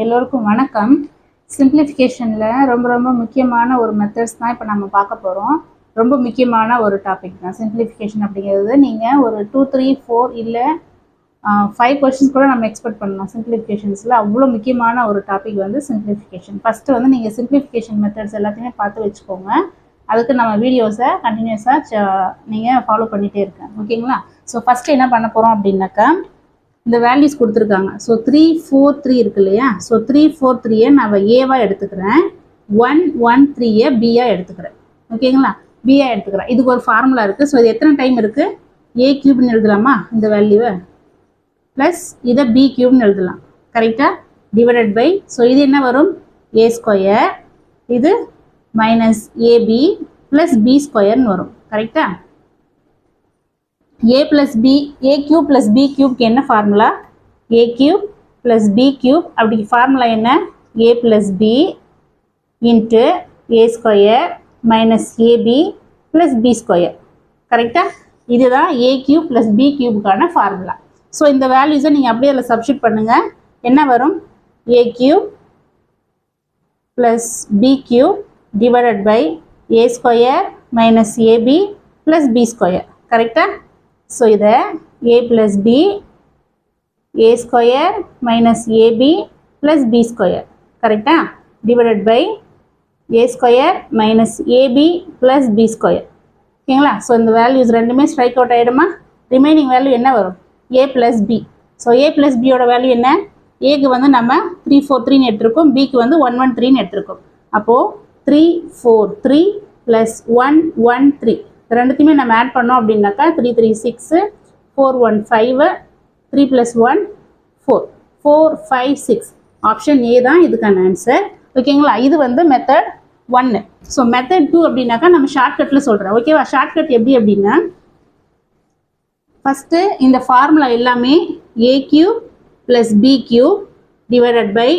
எல்லோருக்கும் வணக்கம். சிம்பிளிஃபிகேஷனில் ரொம்ப முக்கியமான ஒரு மெத்தட்ஸ் தான் இப்போ நம்ம பார்க்க போகிறோம். ரொம்ப முக்கியமான ஒரு டாபிக் தான் சிம்பிளிஃபிகேஷன் அப்படிங்கிறது. நீங்கள் ஒரு 2, 3, 4 இல்லை 5 கொஷின்ஸ் கூட நம்ம எக்ஸ்பெக்ட் பண்ணலாம். சிம்பிளிஃபிகேஷன்ஸில் அவ்வளோ முக்கியமான ஒரு டாபிக் வந்து சிம்பிளிஃபிகேஷன். ஃபஸ்ட்டு வந்து நீங்கள் சிம்பிளிஃபிகேஷன் மெத்தட்ஸ் எல்லாத்தையுமே பார்த்து வச்சுக்கோங்க. அதுக்கு நம்ம வீடியோஸை கண்டினியூஸாக நீங்கள் ஃபாலோ பண்ணிகிட்டே இருக்கேன், ஓகேங்களா? ஸோ ஃபஸ்ட்டு என்ன பண்ண போகிறோம் அப்படின்னாக்கா, இந்த வேல்யூஸ் கொடுத்துருக்காங்க. ஸோ 3, 4, 3 இருக்கு இல்லையா? ஸோ 3, 4, 3 நான் ஏவா எடுத்துக்கிறேன், 1, 1, 3 பியா எடுத்துக்கிறேன், ஓகேங்களா? பியா எடுத்துக்கிறேன். இதுக்கு ஒரு ஃபார்முலா இருக்குது. ஸோ இது எத்தனை டைம் இருக்குது? ஏ கியூப்னு எழுதலாமா இந்த வேல்யூவை? ப்ளஸ் இதை பி கியூப்னு எழுதலாம், கரெக்டாக? டிவைடட் பை, ஸோ இது என்ன வரும்? ஏ ஸ்கொயர், இது மைனஸ் ஏபி ப்ளஸ் பி ஸ்கொயர்னு வரும், கரெக்டாக? a plus b, a cube plus b cube என்ன formula? a cube plus b cube, அப்படி ஃபார்முலா என்ன? a plus b into a square minus ab plus b square, கரெக்டா? இதுதான் a cube plus b cubeக்கான formula. So இந்த வேல்யூஸை நீங்கள் அப்படியே அதில் சப்ஸ்டிட் பண்ணுங்க. என்ன வரும்? a cube plus b cube divided by a square minus ab plus b square, கரெக்டா? ஸோ இதை a plus b, a square minus ab plus b square, கரெக்டா? Divided by a square minus ab plus b square, ஓகேங்களா? So இந்த values ரெண்டுமே strike out ஆகிடுமா? Remaining value என்ன வரும்? a plus b. So a plus b யோட value என்ன? ஏக்கு வந்து நம்ம 3, 4, 3ன்னு எடுத்துருக்கோம், பிக்கு வந்து 1, 1, 3ன்னு எடுத்துருக்கோம். அப்போது 3, 4, 3 ப்ளஸ் 1, 1, 3 ரெண்டுத்தையுமே நம்ம ஆட் பண்ணோம் அப்படின்னாக்கா 3, 3, 6, 4, 1, 5, 3 + 1, 4, 4, 5, 6. ஆப்ஷன் ஏ தான் இதுக்கான ஆன்சர், ஓகேங்களா? இது வந்து மெத்தட் 1. ஸோ மெத்தட் 2 அப்படின்னாக்கா நம்ம ஷார்ட்கட்டில் சொல்கிறேன், ஓகேவா? ஷார்ட்கட் எப்படி அப்படின்னா, ஃபஸ்ட்டு இந்த ஃபார்முலா எல்லாமே a cube plus b cube divided by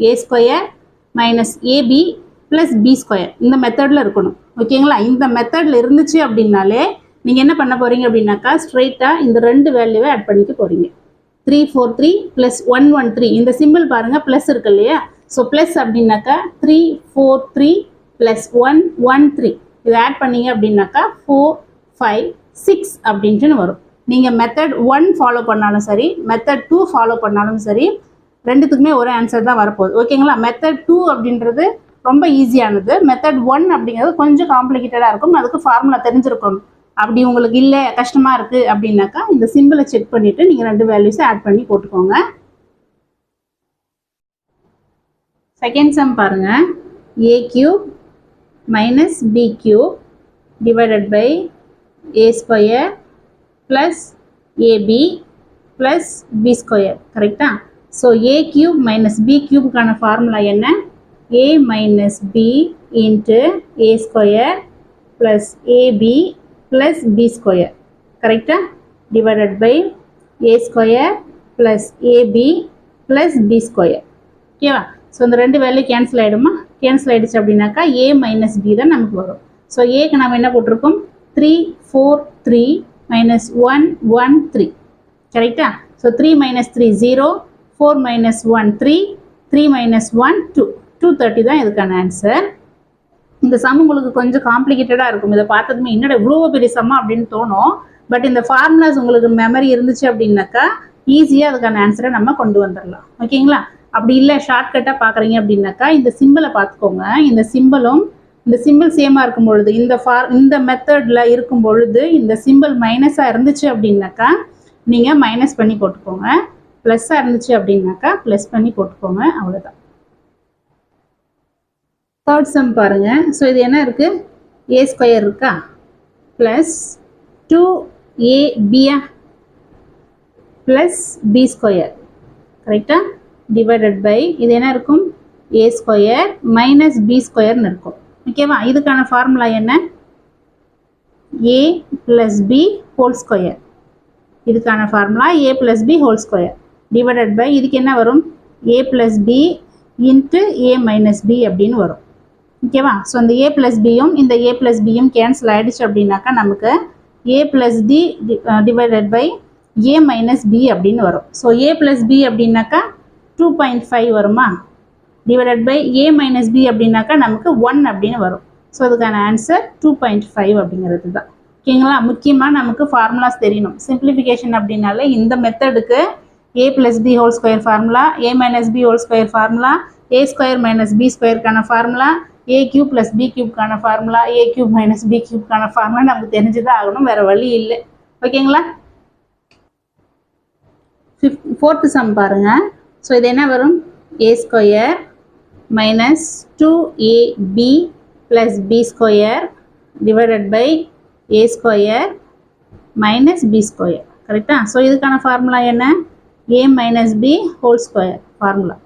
a square minus ab plus B square இந்த மெத்தடில் இருக்கணும், ஓகேங்களா? இந்த மெத்தடில் இருந்துச்சு அப்படின்னாலே நீங்கள் என்ன பண்ண போகிறீங்க அப்படின்னாக்கா, ஸ்ட்ரெயிட்டாக இந்த ரெண்டு வேல்யூவை ஆட் பண்ணிக்க போகிறீங்க. 3, 4, 3 ப்ளஸ் 1, 1, 3. இந்த சிம்பிள் பாருங்கள், ப்ளஸ் இருக்கு இல்லையா? ஸோ ப்ளஸ் அப்படின்னாக்கா 3, 4, 3 ப்ளஸ் 1, 1, 3 இதை ஆட் பண்ணீங்க அப்படின்னாக்கா 4, 5, 6 அப்படின்ட்டுன்னு வரும். நீங்கள் மெத்தட் 1 ஃபாலோ பண்ணாலும் சரி, மெத்தட் 2 ஃபாலோ பண்ணாலும் சரி, ரெண்டுத்துக்குமே ஒரு ஆன்சர் தான் வரப்போகுது, ஓகேங்களா? மெத்தட் 2 அப்படின்றது ரொம்ப ஈஸியானது. மெத்தட் 1 அப்படிங்கிறது கொஞ்சம் காம்ப்ளிகேட்டடாக இருக்கும், அதுக்கு ஃபார்முலா தெரிஞ்சிருக்கணும். அப்படி உங்களுக்கு இல்லை, கஷ்டமாக இருக்குது அப்படின்னாக்கா இந்த சிம்பிளை செக் பண்ணிவிட்டு நீங்கள் ரெண்டு வேல்யூஸை ஆட் பண்ணி போட்டுக்கோங்க. செகண்ட் சம் பாருங்கள். A cube minus b cube divided by a square plus ab plus B square, கரெக்டாக? So a cube minus b கியூபுக்கான ஃபார்முலா என்ன? a minus b into a square plus ab plus b square, correct? Divided by a square plus ab plus b square, ஓகேவா? So இந்த ரெண்டு value cancel ஆகிடுமா? Cancel ஆகிடுச்சு அப்படின்னாக்கா a minus b தான் நமக்கு வரும். ஸோ ஏக்கு நம்ம என்ன போட்டிருக்கோம்? 3, 4, 3 minus 1, 1, 3, கரெக்டா? ஸோ 3 minus 3 0, 4 minus 1 3, 3 minus 1 2, 230 தான் இதுக்கான ஆன்சர். இந்த சம் உங்களுக்கு கொஞ்சம் காம்ப்ளிகேட்டடாக இருக்கும். இதை பார்த்ததுமே என்னோட இவ்வளோ பெரிய சம்மா அப்படின்னு தோணும். பட் இந்த ஃபார்முலாஸ் உங்களுக்கு மெமரி இருந்துச்சு அப்படின்னாக்கா ஈஸியாக அதுக்கான ஆன்சரை நம்ம கொண்டு வந்துடலாம், ஓகேங்களா? அப்படி இல்லை ஷார்ட்கட்டாக பார்க்குறீங்க அப்படின்னாக்கா இந்த சிம்பிளை பார்த்துக்கோங்க. இந்த சிம்பிளும் இந்த சிம்பிள் சேமாக இருக்கும் பொழுது, இந்த மெத்தடில் இருக்கும் பொழுது இந்த சிம்பிள் மைனஸாக இருந்துச்சு அப்படின்னாக்கா நீங்கள் மைனஸ் பண்ணி போட்டுக்கோங்க. ப்ளஸ்ஸாக இருந்துச்சு அப்படின்னாக்கா ப்ளஸ் பண்ணி போட்டுக்கோங்க, அவ்வளோதான். தேர்ட் சம் பாருங்கள். ஸோ இது என்ன இருக்குது? ஏ ஸ்கொயர் இருக்கா plus 2ab plus B square, கரெக்டாக? டிவைடட் பை இது என்ன இருக்கும்? ஏ ஸ்கொயர் மைனஸ் பி ஸ்கொயர்னு இருக்கும், ஓகேவா? இதுக்கான ஃபார்முலா என்ன? A plus B whole square. இதுக்கான formula A plus B whole square divided by இதுக்கு என்ன வரும்? A plus B into A minus B அப்படின்னு வரும், ஓகேவா? ஸோ இந்த ஏ ப்ளஸ் பியும் இந்த ஏ ப்ளஸ் பியும் கேன்சல் ஆகிடுச்சு அப்படின்னாக்கா நமக்கு a plus d divided by a minus B அப்படின்னு வரும். ஸோ ஏ ப்ளஸ் பி அப்படின்னாக்கா 2.5 வருமா, divided by a minus b அப்படின்னாக்கா நமக்கு 1 அப்படின்னு வரும். ஸோ அதுக்கான ஆன்சர் 2.5 அப்படிங்கிறது தான். ஓகேங்களா? முக்கியமாக நமக்கு ஃபார்முலாஸ் தெரியணும். சிம்பிளிஃபிகேஷன் அப்படின்னாலே இந்த மெத்தடுக்கு a plus B whole square formula, a minus B whole square formula, a square minus b ஸ்கொயருக்கான formula, a cube plus b கியூப்கான formula, a cube minus b கியூப்கான ஃபார்முலா நமக்கு தெரிஞ்சுதான் ஆகணும், வேறு வழி இல்லை. ஓகேங்களா? ஃபோர்த்து சம் பாருங்கள். ஸோ இது என்ன வரும், a square minus 2ab plus B square divided by a square minus B square. கரெக்டா? ஸோ இதுக்கான ஃபார்முலா என்ன, a minus B whole square formula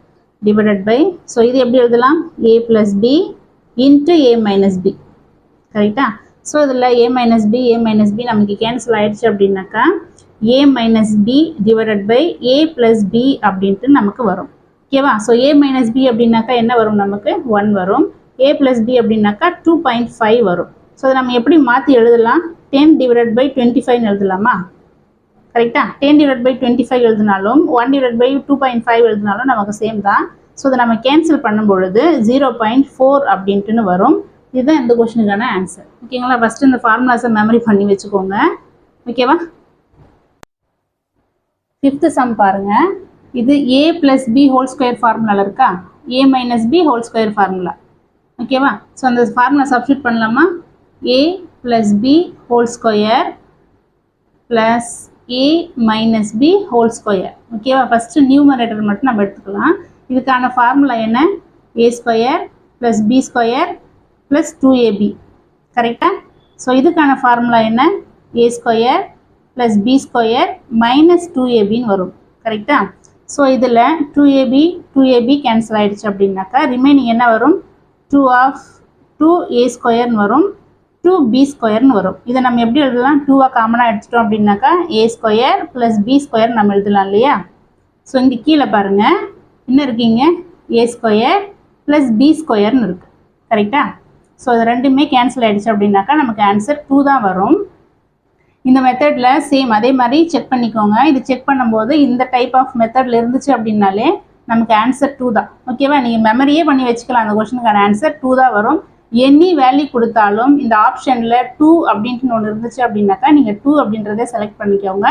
divided by, so இது எப்படி எழுதலாம், a plus B into a minus B. கரெக்டா? So இதில் a minus B நமக்கு cancel ஆகிடுச்சு அப்படின்னாக்கா a minus B divided by a plus B அப்படின்ட்டு நமக்கு வரும். ஓகேவா? ஸோ a மைனஸ் பி அப்படின்னாக்கா என்ன வரும், நமக்கு 1 வரும். a ப்ளஸ் பி அப்படின்னாக்கா 2.5 வரும். ஸோ அதை நம்ம எப்படி மாற்றி எழுதலாம், 10 டிவைடட் பை 25 எழுதலாமா? கரெக்டா? 10 டிவைட் பை 25 எழுதினாலும் 1 டிவைட் பை 2.5 எழுதினாலும் நமக்கு சேம் தான். ஸோ இதை நம்ம கேன்சல் பண்ணும் பொழுது 0.4 அப்படின்ட்டுன்னு வரும். இதுதான் இந்த கொஸ்டினுக்கான ஆன்சர். ஓகேங்களா? ஃபஸ்ட்டு இந்த ஃபார்முலாஸை மெமரி பண்ணி வச்சுக்கோங்க. ஓகேவா? ஃபிஃப்த்து சம் பாருங்கள். இது a plus B whole square ஃபார்முலாவில் இருக்கா, a minus B whole square formula. ஓகேவா? ஸோ அந்த ஃபார்முலா சப்ஸ்டியூட் பண்ணலாமா, a plus B whole square plus a minus B whole square. ஓகேவா? ஃபஸ்ட்டு நியூமரேட்டர் மட்டும் நம்ம எடுத்துக்கலாம். இதுக்கான ஃபார்முலா என்ன, a square plus B square plus 2ab. கரெக்டாக? ஸோ இதுக்கான ஃபார்முலா என்ன, a square plus B square minus 2abன்னு வரும். கரெக்டா? ஸோ இதில் 2ab கேன்சல் ஆகிடுச்சு அப்படின்னாக்கா ரிமைனிங் என்ன வரும், 2a ஸ்கொயர்னு வரும், 2b ஸ்கொயர்னு வரும். இதை நம்ம எப்படி எழுதலாம், 2 காமனாக எடுத்துட்டோம் அப்படின்னாக்கா a square plus B square நம்ம எழுதலாம் இல்லையா? ஸோ இங்கே கீழே பாருங்கள் என்ன இருக்கீங்க, a ஸ்கொயர் ப்ளஸ் பி ஸ்கொயர்னு இருக்குது. கரெக்டாக? ஸோ இது ரெண்டுமே கேன்சல் ஆகிடுச்சு அப்படின்னாக்கா நமக்கு ஆன்சர் 2 தான் வரும். இந்த மெத்தடில் சேம் அதே மாதிரி செக் பண்ணிக்கோங்க. இது செக் பண்ணும்போது இந்த டைப் ஆஃப் மெத்தடில் இருந்துச்சு அப்படின்னாலே நமக்கு ஆன்சர் 2 தான். ஓகேவா? நீங்கள் மெமரியே பண்ணி வச்சுக்கலாம். அந்த கொஸ்டினுக்கான ஆன்சர் 2 தான் வரும். எனி வேல்யூ கொடுத்தாலும் இந்த ஆப்ஷனில் 2 அப்படின்ட்டு ஒன்று இருந்துச்சு அப்படின்னாக்கா நீங்கள் 2 அப்படின்றதே செலக்ட் பண்ணிக்கோங்க.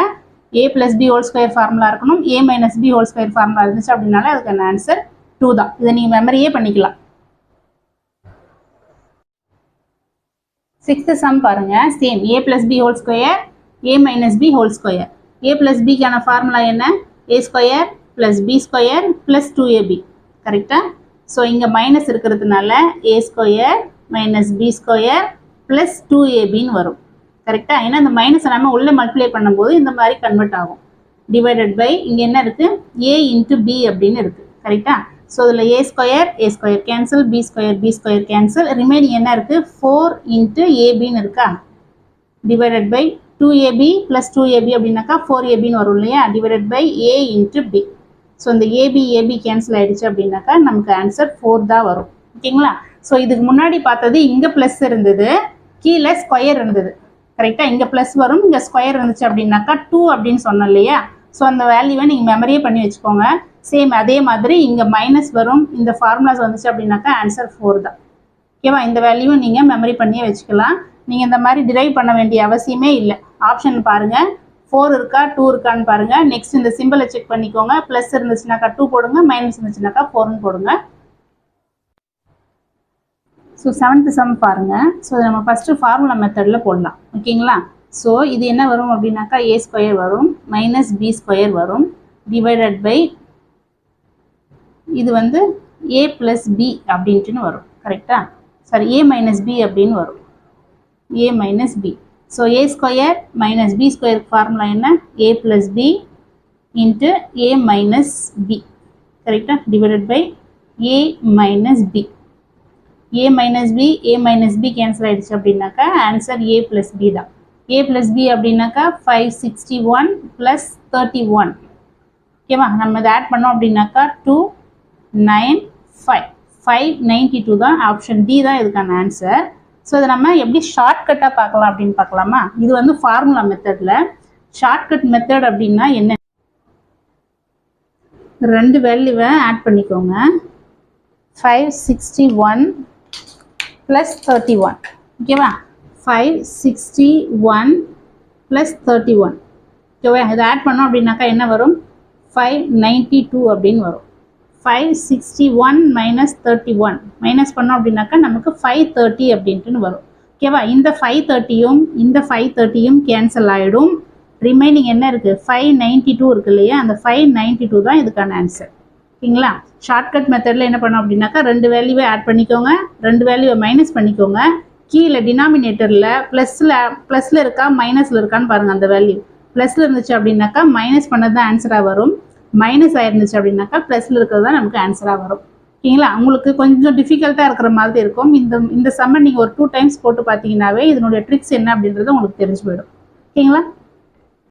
a plus B whole square formula இருக்கணும், a minus B whole square formula இருந்துச்சு அப்படின்னாலே அதுக்கான ஆன்சர் 2 தான். இதை நீங்கள் மெமரியே பண்ணிக்கலாம். சிக்ஸ்த்து சம் பாருங்கள். Same a plus B whole square a minus B whole square. a plus பிக்கான ஃபார்முலா என்ன, a square plus B square plus 2ab. கரெக்டாக? ஸோ இங்கே மைனஸ் இருக்கிறதுனால a square minus B square plus 2abன்னு வரும். கரெக்டாக? ஏன்னா இந்த மைனஸை நம்ம உள்ளே மல்டிப்ளை பண்ணும்போது இந்த மாதிரி கன்வெர்ட் ஆகும். டிவைடட் பை இங்கே என்ன இருக்குது, a இன்ட்டு b அப்படின்னு இருக்குது. கரெக்டாக? ஸோ இதில் a square cancel, b square cancel, remaining என்ன இருக்குது, 4 இன்ட்டு abன்னு இருக்கா, divided by 2ab plus 2ab அப்படின்னாக்கா 4abன்னு வரும் இல்லையா, divided by a into b. So இந்த ab கேன்சல் ஆகிடுச்சு அப்படின்னாக்கா நமக்கு ஆன்சர் 4 தான் வரும். ஓகேங்களா? ஸோ இதுக்கு முன்னாடி பார்த்தது இங்கே ப்ளஸ் இருந்தது, கீழே ஸ்கொயர் இருந்தது. கரெக்டாக? இங்கே ப்ளஸ் வரும், இங்கே ஸ்கொயர் இருந்துச்சு அப்படின்னாக்கா 2 அப்படின்னு சொன்னோம் இல்லையா? ஸோ அந்த வேல்யூவை நீங்கள் மெமரியே பண்ணி வச்சுக்கோங்க. சேம் அதே மாதிரி இங்கே மைனஸ் வரும், இந்த ஃபார்முலாஸ் வந்துச்சு அப்படின்னாக்கா ஆன்சர் 4 தான். ஓகேவா? இந்த வேல்யூவை நீங்கள் மெமரி பண்ணியே வச்சுக்கலாம். நீங்கள் இந்த மாதிரி டிரைவ் பண்ண வேண்டிய அவசியமே இல்லை. ஆப்ஷன் பாருங்கள், 4 இருக்கா 2 இருக்கான்னு பாருங்கள். நெக்ஸ்ட் இந்த சிம்பிளை செக் பண்ணிக்கோங்க. ப்ளஸ் இருந்துச்சுனாக்கா 2 போடுங்க, மைனஸ் இருந்துச்சுனாக்கா 4ன்னு போடுங்க. ஸோ 7th சம் பாருங்கள். ஸோ நம்ம ஃபஸ்ட்டு ஃபார்முலா மெத்தடில் போடலாம். ஓகேங்களா? ஸோ இது என்ன வரும் அப்படின்னாக்கா a ஸ்கொயர் வரும், மைனஸ் பி ஸ்கொயர் வரும், டிவைடட் பை இது வந்து a ப்ளஸ் பி அப்படின்ட்டுன்னு வரும். கரெக்டாக? சாரி, a மைனஸ் பி அப்படின்னு வரும், a minus B. So a square minus B square formula என்ன, a plus B into a minus B. கரெக்டாக? Divided by a minus B. a minus B cancel ஆகிடுச்சு அப்படின்னாக்கா answer a plus B தான். a plus B அப்படின்னாக்கா 561 plus 31. ஓகேவா? நம்ம இதை add பண்ணோம் அப்படின்னாக்கா 295 592 தான். ஆப்ஷன் டி தான் இதுக்கான ஆன்சர். ஸோ இதை நம்ம எப்படி ஷார்ட்கட்டாக பார்க்கலாம் அப்படின்னு பார்க்கலாமா? இது வந்து ஃபார்முலா மெத்தடில். ஷார்ட்கட் மெத்தட் அப்படின்னா என்ன, ரெண்டு வேல்யூவை ஆட் பண்ணிக்கோங்க. 561 ப்ளஸ் 31. ஓகேவா? 561 ப்ளஸ் 31. ஓகேவா? இதை ஆட் பண்ணோம் அப்படின்னாக்கா என்ன வரும்? 592 அப்படின்னு வரும். 561 மைனஸ் 31 மைனஸ் பண்ணோம் அப்படின்னாக்கா நமக்கு 530 அப்படின்ட்டுன்னு வரும். ஓகேவா? இந்த 530யும் இந்த 530யும் கேன்சல் ஆகிடும். ரிமைனிங் என்ன இருக்குது? 592 இருக்கு இல்லையா? அந்த 592 தான் இதுக்கான ஆன்சர். ஓகேங்களா? ஷார்ட்கட் மெத்தடில் என்ன பண்ணோம் அப்படின்னாக்கா ரெண்டு வேல்யூவை ஆட் பண்ணிக்கோங்க, ரெண்டு வேல்யூவை மைனஸ் பண்ணிக்கோங்க. கீழே டினாமினேட்டரில் ப்ளஸில் இருக்கா மைனஸில் இருக்கான்னு பாருங்கள். அந்த வேல்யூ ப்ளஸில் இருந்துச்சு அப்படின்னாக்கா மைனஸ் பண்ணது தான் ஆன்சராக வரும். மைனஸ் ஆயிருந்துச்சு அப்படின்னாக்கா ப்ளஸில் இருக்கிறது தான் நமக்கு ஆன்சராக வரும். ஓகேங்களா? உங்களுக்கு கொஞ்சம் டிஃபிகல்ட்டாக இருக்கிற மாதிரி இருக்கும். இந்த சம்மர் நீங்கள் ஒரு 2 டைம்ஸ் போட்டு பார்த்தீங்கன்னாவே இதனுடைய ட்ரிக்ஸ் என்ன அப்படின்றது உங்களுக்கு தெரிஞ்சு போயிடும். ஓகேங்களா?